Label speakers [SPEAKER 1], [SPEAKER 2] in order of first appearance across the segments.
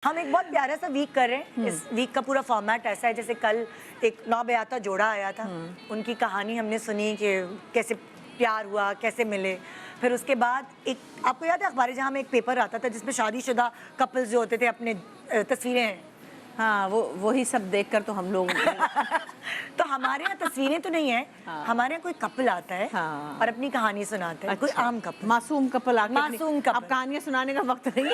[SPEAKER 1] ہم ایک بہت پیارا سا ویک کر رہے ہیں. اس ویک کا پورا فارمیٹ ایسا ہے جیسے کل ایک نوبیاتا جوڑا آیا تھا, ان کی کہانی ہم نے سنی کہ کیسے پیار ہوا, کیسے ملے. پھر اس کے بعد ایک آپ کو یاد ہے اخبار جہاں میں ایک پیپر آتا تھا جس میں شادی شدہ کپلز جو ہوتے تھے اپنے تصویریں,
[SPEAKER 2] ہاں وہی سب دیکھ کر تو ہم لوگ
[SPEAKER 1] تو ہمارے یہاں تصویریں تو نہیں ہیں, ہمارے یہاں کوئی کپل آتا ہے اور اپنی کہانی سناتا ہے. کوئی عام کپل,
[SPEAKER 2] معصوم کپل آ کے
[SPEAKER 1] معصوم کپل.
[SPEAKER 2] اب کہانیاں سنانے کا وقت نہیں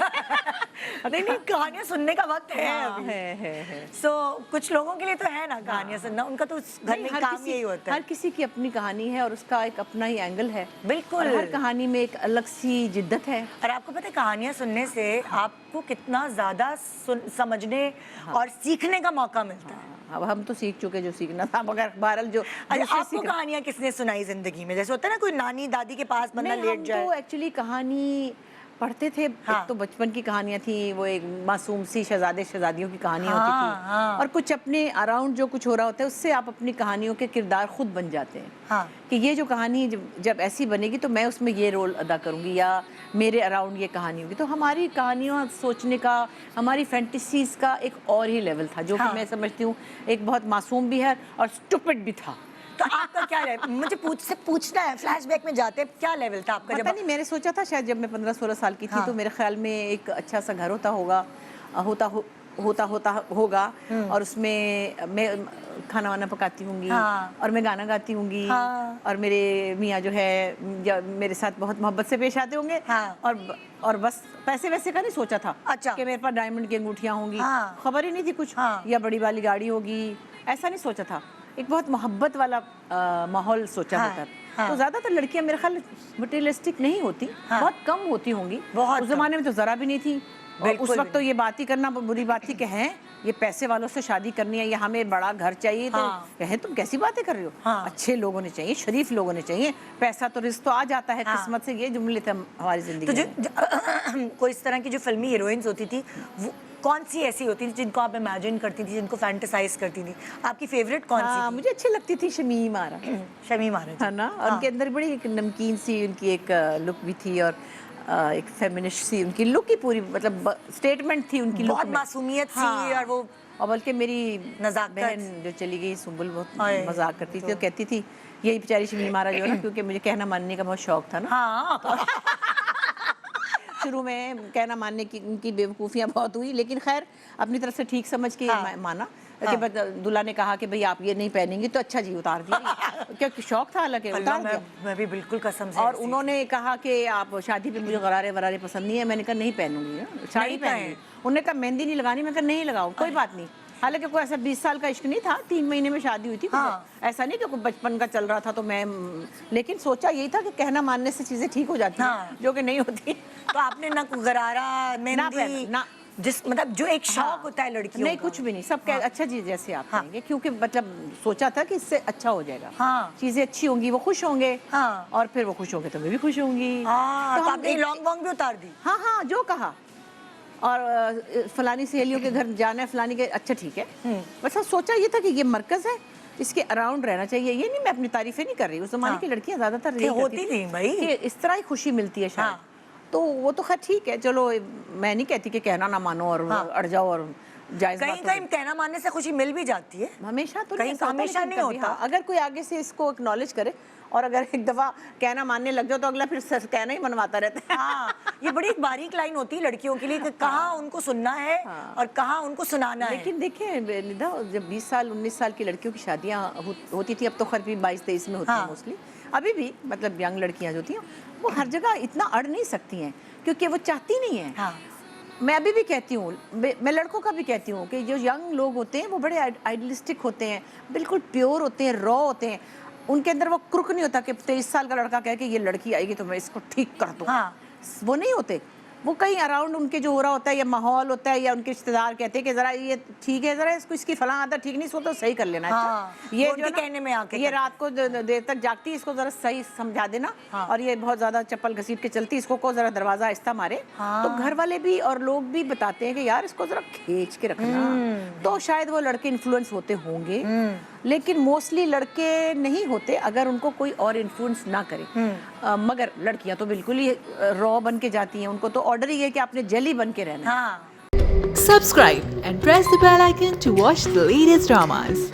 [SPEAKER 1] نہیں کہانیاں سننے کا وقت ہے
[SPEAKER 2] ہے.
[SPEAKER 1] سو کچھ لوگوں کے لیے تو ہے نا کہانیاں سننا, ان کا تو گھر میں کام یہی ہوتا ہے.
[SPEAKER 2] ہر کسی کی اپنی کہانی ہے اور اس کا ایک اپنا ہی اینگل ہے.
[SPEAKER 1] بالکل,
[SPEAKER 2] ہر کہانی میں ایک الگ سی جدت ہے.
[SPEAKER 1] اور آپ کو پتہ ہے کہانیاں سننے سے آپ کو کتنا زیادہ سمجھنے اور سیکھنے کا موقع ملتا ہے.
[SPEAKER 2] اب ہم تو سیکھ چکے جو سیکھنا تھا, مگر بہرحال جو
[SPEAKER 1] آپ کو کہانیاں کس نے سنائی زندگی میں؟ جیسے ہوتا ہے نا کوئی نانی دادی کے پاس بندہ لیٹ جائے.
[SPEAKER 2] ہم تو ایکچولی کہانی پڑھتے تھے. ایک تو بچپن کی کہانیاں تھیں, وہ ایک معصوم سی شہزادے شہزادیوں کی کہانیاں ہوتی تھی, اور کچھ اپنے اراؤنڈ جو کچھ ہو رہا ہوتا ہے اس سے آپ اپنی کہانیوں کے کردار خود بن جاتے ہیں کہ یہ جو کہانی جب ایسی بنے گی تو میں اس میں یہ رول ادا کروں گی, یا میرے اراؤنڈ یہ کہانی ہوگی. تو ہماری کہانیوں سوچنے کا, ہماری فینٹیسیز کا ایک اور ہی لیول تھا, جو کہ میں سمجھتی ہوں ایک بہت معصوم بھی ہے اور اسٹوپڈ بھی تھا.
[SPEAKER 1] تو آپ کا کیا لیول, مجھے پوچھنا ہے, فلیش بیک میں جاتے ہیں, کیا لیول تھا آپ کا؟
[SPEAKER 2] پتہ نہیں, میں نے سوچا تھا شاید جب میں 15-16 سال کی تھی تو میرے خیال میں ایک اچھا سا گھر ہوگا اور اس میں کھانا وانا پکاتی ہوں گی اور میں گانا گاتی ہوں گی, اور میرے میاں جو ہے میرے ساتھ بہت محبت سے پیش آتے ہوں گے, اور بس پیسے ویسے کا نہیں سوچا تھا کہ میرے پاس ڈائمنڈ کی انگوٹھیاں ہوں گی, خبر ہی نہیں تھی کچھ, یا بڑی والی گاڑی ہوگی, ایسا نہیں سوچا تھا. ایک بہت محبت والا ماحول سوچا ہوتا ہے. تو زیادہ تر لڑکیاں میرے خیال مٹیریلسٹک نہیں ہوتی, بہت کم ہوتی ہوں گی. اس زمانے میں تو ذرا بھی نہیں تھی. اس وقت تو یہ بات ہی کرنا بری بات تھی کہ ہیں یہ پیسے والوں سے شادی کرنی ہے, یا ہمیں بڑا گھر چاہیے. تو کہیں تم کیسی باتیں کر رہے ہو, اچھے لوگوں نے چاہیے, شریف لوگوں نے چاہیے, پیسہ تو رزق تو آ جاتا ہے قسمت سے. یہ جملے تھے ہماری زندگی میں.
[SPEAKER 1] کوئی اس طرح کی جو فلمی ہیروئنز ہوتی تھی وہ کون سی ایسی ہوتی تھی جن کو آپ امیجن کرتی تھی, جن کو فینٹیسائز کرتی تھی؟ آپ کی فیوریٹ کون سی تھی؟
[SPEAKER 2] مجھے اچھی لگتی تھی شمیم آرا.
[SPEAKER 1] شمیم آرا
[SPEAKER 2] ہے نا, ان کے اندر بڑی ایک نمکین سی ان کی ایک لک بھی تھی, اور ایک فیمنسٹ سی ان کی لک ہی پوری, مطلب اسٹیٹمنٹ تھی ان کی لک میں,
[SPEAKER 1] بہت معصومیت سی. اور وہ
[SPEAKER 2] بلکہ میری بہن جو چلی گئی سنبل بہت مذاق کرتی تھی, تو کہتی تھی یہی بیچاری شمیم آرا جو ہے نا, کیونکہ مجھے کہنا ماننے کا بہت شوق تھا نا. شروع میں کہنا ماننے کی ان کی بیوقوفیاں بہت ہوئی, لیکن خیر اپنی طرف سے ٹھیک سمجھ کے مانا کہ دلہا نے کہا کہ بھئی آپ یہ نہیں پہنیں گی, تو اچھا جی اتار دیا, کیونکہ شوق تھا حالانکہ اتار دیا.
[SPEAKER 1] میں بھی بالکل قسم سے.
[SPEAKER 2] اور انہوں نے کہا کہ آپ شادی پہ مجھے غرارے ورارے پسند نہیں ہے. میں نے کہا نہیں پہنوں گی, ساڑی پہنوں گی. انہوں نے کہا مہندی نہیں لگانی, میں نے کہا نہیں لگاؤ, کوئی بات نہیں. حالانکہ کوئی ایسا 20 سال کا عشق نہیں تھا, 3 مہینے میں شادی ہوئی تھی. ایسا نہیں کہ کوئی بچپن کا چل رہا تھا تو میں, لیکن سوچا یہی تھا کہ کہنا ماننے سے چیزیں ٹھیک ہو جاتی ہیں, جو کہ نہیں ہوتی.
[SPEAKER 1] تو آپ نے نہ غرارہ, مہندی, جس مطلب جو ایک شوق ہوتا ہے لڑکیوں,
[SPEAKER 2] نہیں کچھ بھی نہیں. سب اچھا چیز جیسے آپ کہیں گے, کیونکہ مطلب سوچا تھا کہ اس سے اچھا ہو جائے گا, چیزیں اچھی ہوں گی, وہ خوش ہوں گے, اور پھر وہ خوش ہوں گے تو میں بھی خوش ہوں گی.
[SPEAKER 1] تو آپ نے لانگ وانگ بھی اتار دی؟
[SPEAKER 2] ہاں جو کہا, اور فلانی سہیلیوں کے گھر جانا ہے, فلانی کے, اچھا ٹھیک ہے. بس سوچا یہ تھا کہ یہ مرکز ہے, اس کے اراؤنڈ رہنا چاہیے. یہ نہیں, میں اپنی تعریفیں نہیں کر رہی, اس زمانے کی لڑکیاں زیادہ تر
[SPEAKER 1] ہوتی تھیں بھائی
[SPEAKER 2] کہ اس طرح ہی خوشی ملتی ہے شاید. تو وہ تو خیر ٹھیک ہے, چلو میں نہیں کہتی کہ کہنا نہ مانو اور اڑ جاؤ, اور جائز بات.
[SPEAKER 1] کہیں کہنا ماننے سے خوشی مل بھی جاتی ہے,
[SPEAKER 2] ہمیشہ تو
[SPEAKER 1] ہمیشہ نہیں ہوتا.
[SPEAKER 2] اگر کوئی آگے سے اس کو اکنالج کرے, اور اگر ایک دفعہ کہنا ماننے لگ جاؤ تو اگلا پھر کہنا ہی منواتا رہتا ہے.
[SPEAKER 1] یہ بڑی ایک باریک لائن ہوتی ہے لڑکیوں کے لیے کہ کہاں ان کو سننا ہے اور کہاں ان کو سنانا ہے.
[SPEAKER 2] لیکن دیکھیں ندا, جب 20 سال 19 سال کی لڑکیوں کی شادیاں ہوتی تھی, اب تو خیر بھی 22-23 میں ہوتی ہیں موسٹلی, ابھی بھی مطلب ینگ لڑکیاں جو ہوتی ہیں وہ ہر جگہ اتنا اڑ نہیں سکتی ہیں, کیونکہ وہ چاہتی نہیں ہیں. میں ابھی بھی کہتی ہوں, میں لڑکوں کا بھی کہتی ہوں کہ جو ینگ لوگ ہوتے ہیں وہ بڑے آئیڈلسٹک ہوتے ہیں, بالکل پیور ہوتے ہیں, را ہوتے ہیں. ان کے اندر وہ کرک نہیں ہوتا کہ 23 سال کا لڑکا کہے کہ یہ لڑکی آئے گی تو میں اس کو ٹھیک کر دوں. وہ نہیں ہوتے. وہ کہیں اراؤنڈ ان کے جو ہو رہا ہوتا ہے, یا ماحول ہوتا ہے, یا ان کے رشتے دار کہتے ہیں کہ ذرا یہ ٹھیک ہے, ذرا اس کی فلاں عادت ٹھیک نہیں, اس کو تو صحیح کر لینا. یہ جو کہنے میں یہ رات کو دیر تک جاگتی, اس کو ذرا صحیح سمجھا دینا, اور یہ بہت زیادہ چپل گھسیٹ کے چلتی, اس کو ذرا دروازہ آہستہ مارے. تو گھر والے بھی اور لوگ بھی بتاتے ہیں کہ یار اس کو ذرا کھینچ کے رکھنا. تو شاید وہ لڑکے انفلوئنس ہوتے ہوں گے, لیکن موسٹلی لڑکے نہیں ہوتے اگر ان کو کوئی اور انفلوئنس نہ کرے. مگر لڑکیاں تو بالکل ہی را بن کے جاتی ہیں, ان کو تو آرڈر ہی ہے کہ آپ نے جیلی بن کے رہنا.
[SPEAKER 3] Subscribe and press the bell icon to watch the latest dramas.